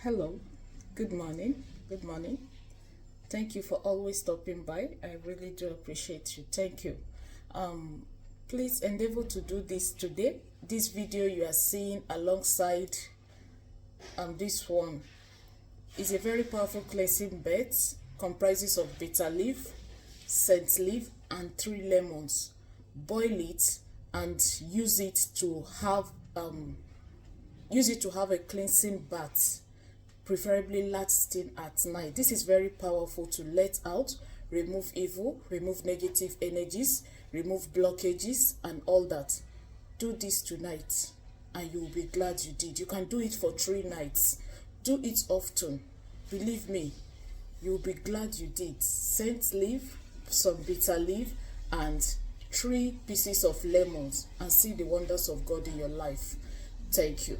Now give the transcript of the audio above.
Hello, good morning. Good morning. Thank you for always stopping by. I really do appreciate you. Thank you. Um, Please endeavor to do this today. This video you are seeing alongside this one is a very powerful cleansing bath. Comprises of bitter leaf, scent leaf, and 3 lemons. Boil it and use it to have a cleansing bath, preferably lasting at night. This is very powerful to let out, remove evil, remove negative energies, remove blockages and all that. Do this tonight and you will be glad you did. You can do it for 3 nights. Do it often. Believe me, you will be glad you did. Scent leaf, some bitter leaf, and 3 pieces of lemons, and see the wonders of God in your life. Thank you.